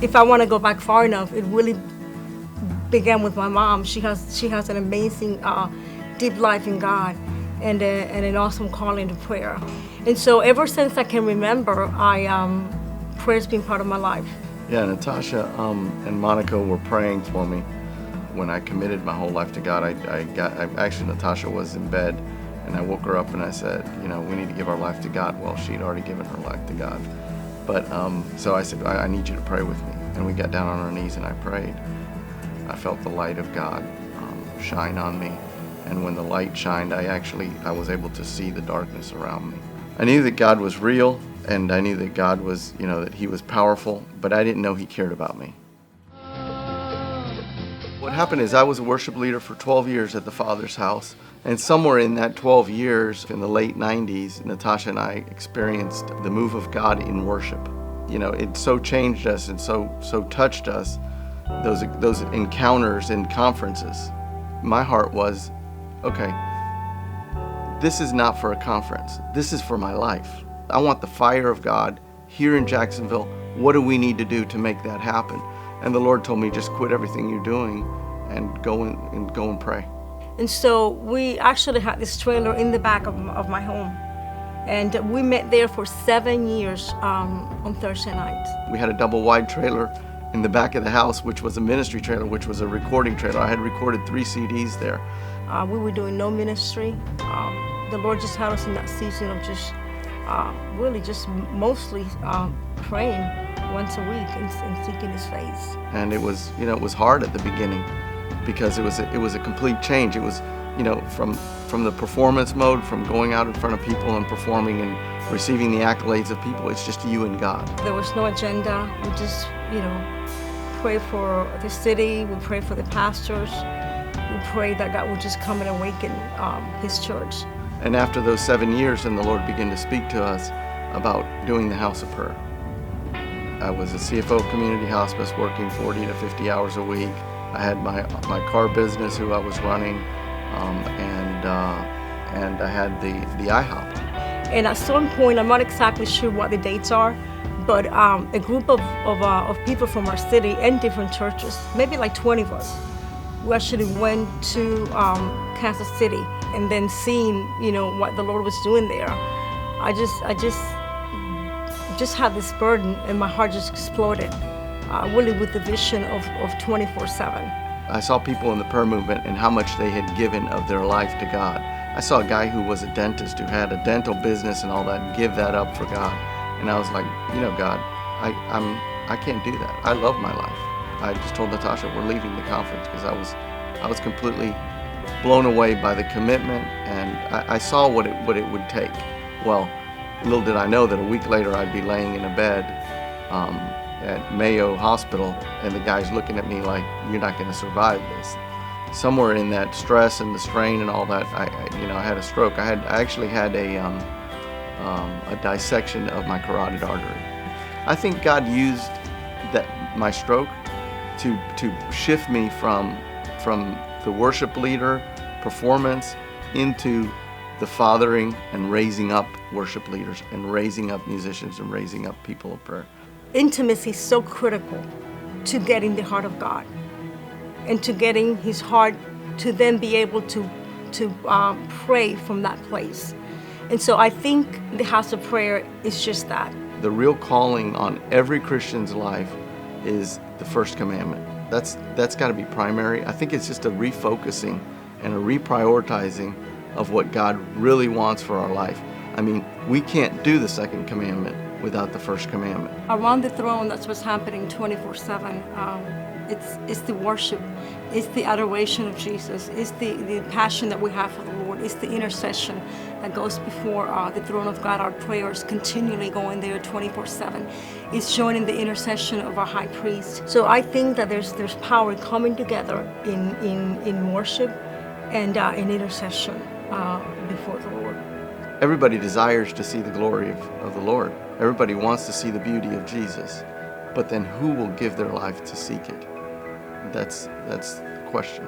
if I want to go back far enough, it really began with my mom. She has an amazing deep life in God, and an awesome calling to prayer. And so ever since I can remember, prayer's been part of my life. Yeah, Natasha and Monica were praying for me when I committed my whole life to God. Actually, Natasha was in bed, and I woke her up and I said, we need to give our life to God. Well, she'd already given her life to God. But so I said, I need you to pray with me. And we got down on our knees and I prayed. I felt the light of God shine on me. And when the light shined, I was able to see the darkness around me. I knew that God was real, and I knew that God was, that He was powerful, but I didn't know He cared about me. What happened is I was a worship leader for 12 years at the Father's house, and somewhere in that 12 years, in the late 90s, Natasha and I experienced the move of God in worship. It so changed us and so touched us, those encounters in conferences. My heart was, okay, this is not for a conference. This is for my life. I want the fire of God here in Jacksonville. What do we need to do to make that happen? And the Lord told me, just quit everything you're doing and go and pray. And so we actually had this trailer in the back of my home. And we met there for 7 years on Thursday nights. We had a double wide trailer in the back of the house, which was a ministry trailer, which was a recording trailer. I had recorded 3 CDs there. We were doing no ministry. The Lord just had us in that season of just really just mostly praying once a week and seeking His face. And it was, it was hard at the beginning because it was a complete change. It was, from the performance mode, from going out in front of people and performing and receiving the accolades of people. It's just you and God. There was no agenda. We just, pray for the city. We pray for the pastors. We pray that God would just come and awaken His church. And after those 7 years, then the Lord began to speak to us about doing the House of Prayer. I was a CFO of community hospice, working 40 to 50 hours a week. I had my car business, who I was running, and I had the IHOP. And at some point, I'm not exactly sure what the dates are, but a group of people from our city and different churches, maybe like 20 of us, we actually went to Kansas City, and then seeing, what the Lord was doing there, I just had this burden, and my heart just exploded, really with the vision of 24/7. I saw people in the prayer movement and how much they had given of their life to God. I saw a guy who was a dentist, who had a dental business and all that, give that up for God. And I was like, God, I can't do that. I love my life. I just told Natasha, we're leaving the conference, because I was completely blown away by the commitment, and I saw what it would take. Well, little did I know that a week later I'd be laying in a bed at Mayo Hospital, and the guy's looking at me like, you're not going to survive this. Somewhere in that stress and the strain and all that, I had a stroke. I actually had a dissection of my carotid artery. I think God used my stroke to shift me from the worship leader performance into the fathering and raising up worship leaders and raising up musicians and raising up people of prayer. Intimacy is so critical to getting the heart of God and to getting His heart to then be able to pray from that place. And so I think the house of prayer is just that. The real calling on every Christian's life is the first commandment. That's got to be primary. I think it's just a refocusing and a reprioritizing of what God really wants for our life. I mean, we can't do the second commandment without the first commandment. Around the throne, that's what's happening 24/7. It's the worship, it's the adoration of Jesus, it's the passion that we have for the Lord, it's the intercession that goes before the throne of God. Our prayers continually going there 24/7. It's joining the intercession of our high priest. So I think that there's power coming together in worship and in intercession before the Lord. Everybody desires to see the glory of the Lord. Everybody wants to see the beauty of Jesus. But then who will give their life to seek it? That's the question.